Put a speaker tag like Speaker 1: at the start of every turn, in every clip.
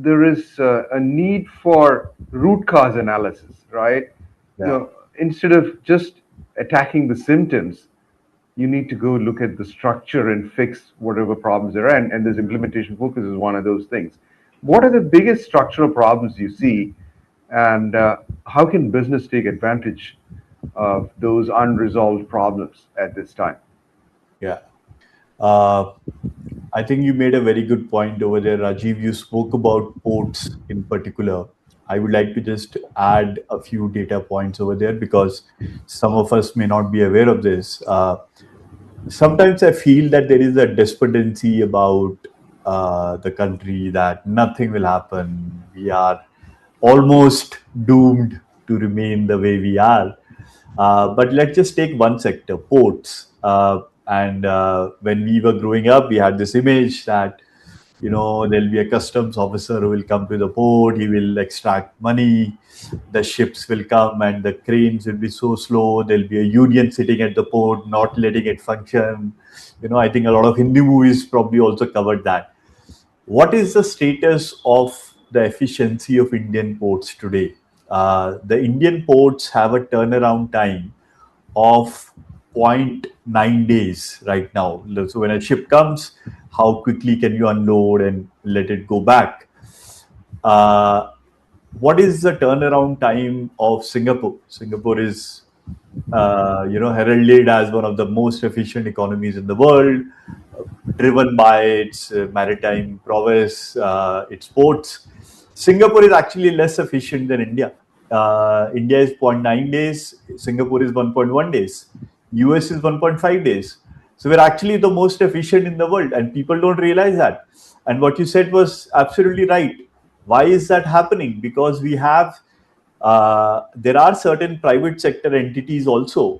Speaker 1: there is a need for root cause analysis, right?
Speaker 2: Yeah.
Speaker 1: Instead of just attacking the symptoms, you need to go look at the structure and fix whatever problems there are. And this implementation focus is one of those things. What are the biggest structural problems you see, and how can business take advantage of those unresolved problems at this time?
Speaker 2: Yeah. Uh, I think you made a very good point over there, Rajiv. You spoke about ports in particular. I would like to just add a few data points over there because some of us may not be aware of this. Sometimes I feel that there is a despondency about the country, that nothing will happen. We are almost doomed to remain the way we are. But let's just take one sector, ports. And when we were growing up, we had this image that there'll be a customs officer who will come to the port, he will extract money, the ships will come and the cranes will be so slow, there'll be a union sitting at the port not letting it function. I think a lot of Hindi movies probably also covered that. What is the status of the efficiency of Indian ports today? The Indian ports have a turnaround time of zero point 0.9 days right now. So when a ship comes, how quickly can you unload and let it go back? Uh, what is the turnaround time of Singapore? Singapore is, heralded as one of the most efficient economies in the world, driven by its maritime prowess, its ports. Singapore is actually less efficient than India. India is zero point 0.9 days, Singapore is 1.1 days, US is 1.5 days. So we're actually the most efficient in the world, and people don't realize that. And what you said was absolutely right. Why is that happening? Because there are certain private sector entities also,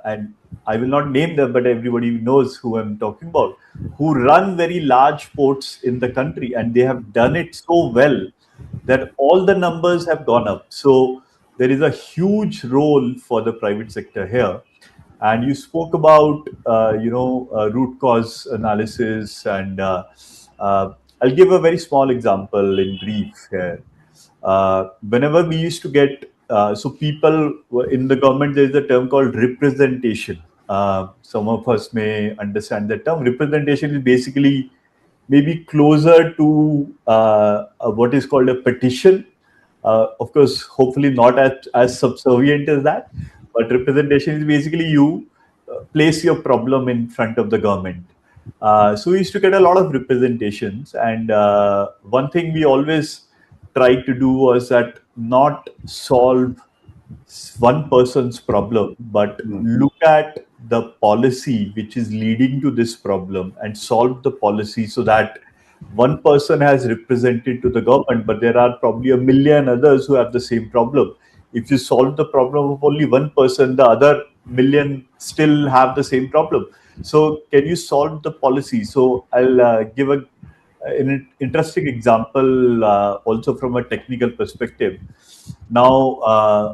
Speaker 2: and I will not name them, but everybody knows who I'm talking about, who run very large ports in the country, and they have done it so well that all the numbers have gone up. So there is a huge role for the private sector here. And you spoke about root cause analysis, and I'll give a very small example in brief here. Whenever we used to get so people in the government, there is a term called representation. Some of us may understand that term. Representation is basically maybe closer to what is called a petition. Of course, hopefully not as subservient as that, but representation is basically you place your problem in front of the government. So we used to get a lot of representations, and one thing we always tried to do was that not solve one person's problem, but look at the policy which is leading to this problem and solve the policy, so that one person has represented to the government, but there are probably a million others who have the same problem. If you solve the problem of only one person, the other million still have the same problem. So can you solve the policy? So I'll give an interesting example also from a technical perspective. Now,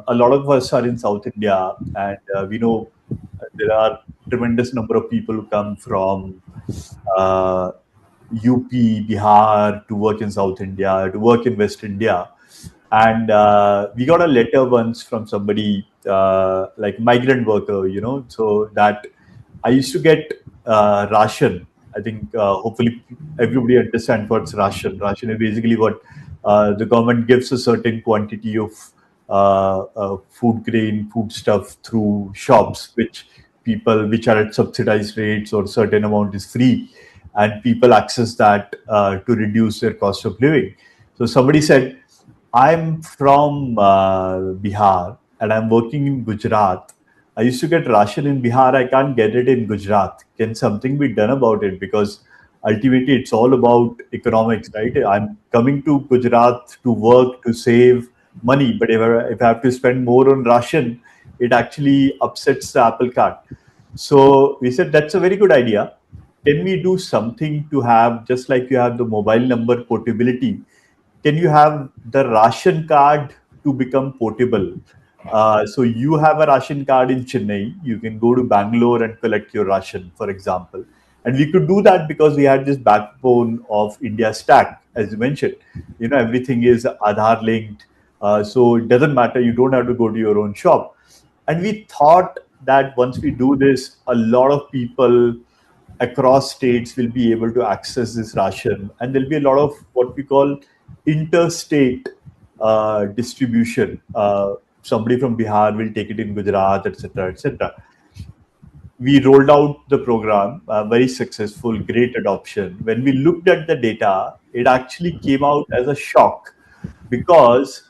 Speaker 2: a lot of us are in South India, and we know there are tremendous number of people who come from uh, UP, Bihar to work in South India, to work in West India. And we got a letter once from somebody like migrant worker, so that I used to get ration. I think hopefully everybody understands what's ration. Ration is basically what the government gives a certain quantity of food grain, food stuff through shops, which are at subsidized rates, or certain amount is free, and people access that to reduce their cost of living. So somebody said, I'm from Bihar and I'm working in Gujarat. I used to get ration in Bihar. I can't get it in Gujarat. Can something be done about it? Because ultimately it's all about economics, right? I'm coming to Gujarat to work, to save money. But if I have to spend more on ration, it actually upsets the apple cart. So we said, that's a very good idea. Can we do something to have, just like you have the mobile number portability, can you have the ration card to become portable? So you have a ration card in Chennai, you can go to Bangalore and collect your ration, for example. And we could do that because we had this backbone of India Stack, as you mentioned. Everything is Aadhaar linked, so it doesn't matter. You don't have to go to your own shop. And we thought that once we do this, a lot of people across states will be able to access this ration, and there'll be a lot of what we call interstate distribution. Somebody from Bihar will take it in Gujarat, etc., etc. We rolled out the program, very successful, great adoption. When we looked at the data, it actually came out as a shock, because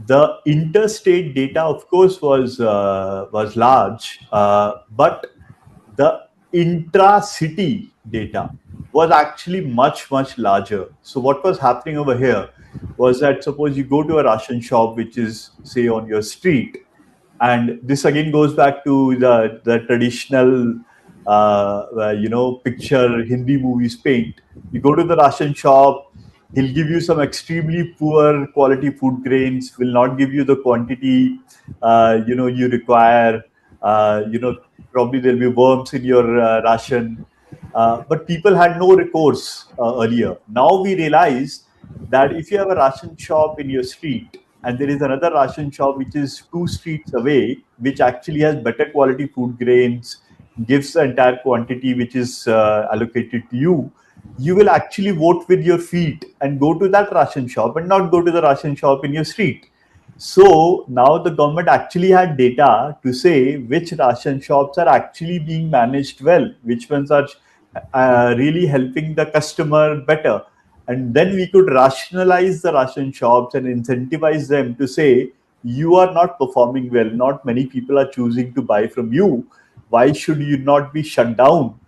Speaker 2: the interstate data, of course, was large, but the intra-city data was actually much larger. So what was happening over here was that, suppose you go to a ration shop which is, say, on your street, and this again goes back to the traditional picture Hindi movies paint. You go to the ration shop, he'll give you some extremely poor quality food grains, will not give you the quantity you require. Probably there'll be worms in your ration. But people had no recourse earlier. Now we realize that if you have a ration shop in your street, and there is another ration shop which is 2 streets away, which actually has better quality food grains, gives the entire quantity which is allocated to you, you will actually vote with your feet and go to that ration shop and not go to the ration shop in your street. So now the government actually had data to say which ration shops are actually being managed well, which ones are really helping the customer better. And then we could rationalize the ration shops and incentivize them to say, you are not performing well, not many people are choosing to buy from you. Why should you not be shut down?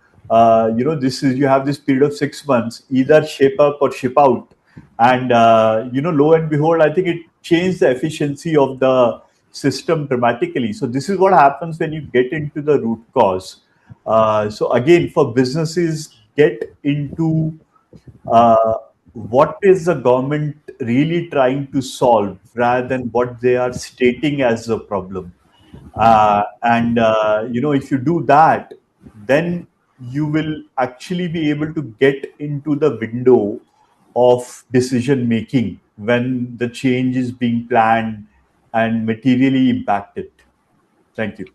Speaker 2: This is, you have this period of 6 months, either shape up or ship out. And lo and behold, I think it changed the efficiency of the system dramatically. So this is what happens when you get into the root cause. So again, for businesses, get into what is the government really trying to solve rather than what they are stating as a problem. And if you do that, then you will actually be able to get into the window of decision making when the change is being planned and materially impacted. Thank you.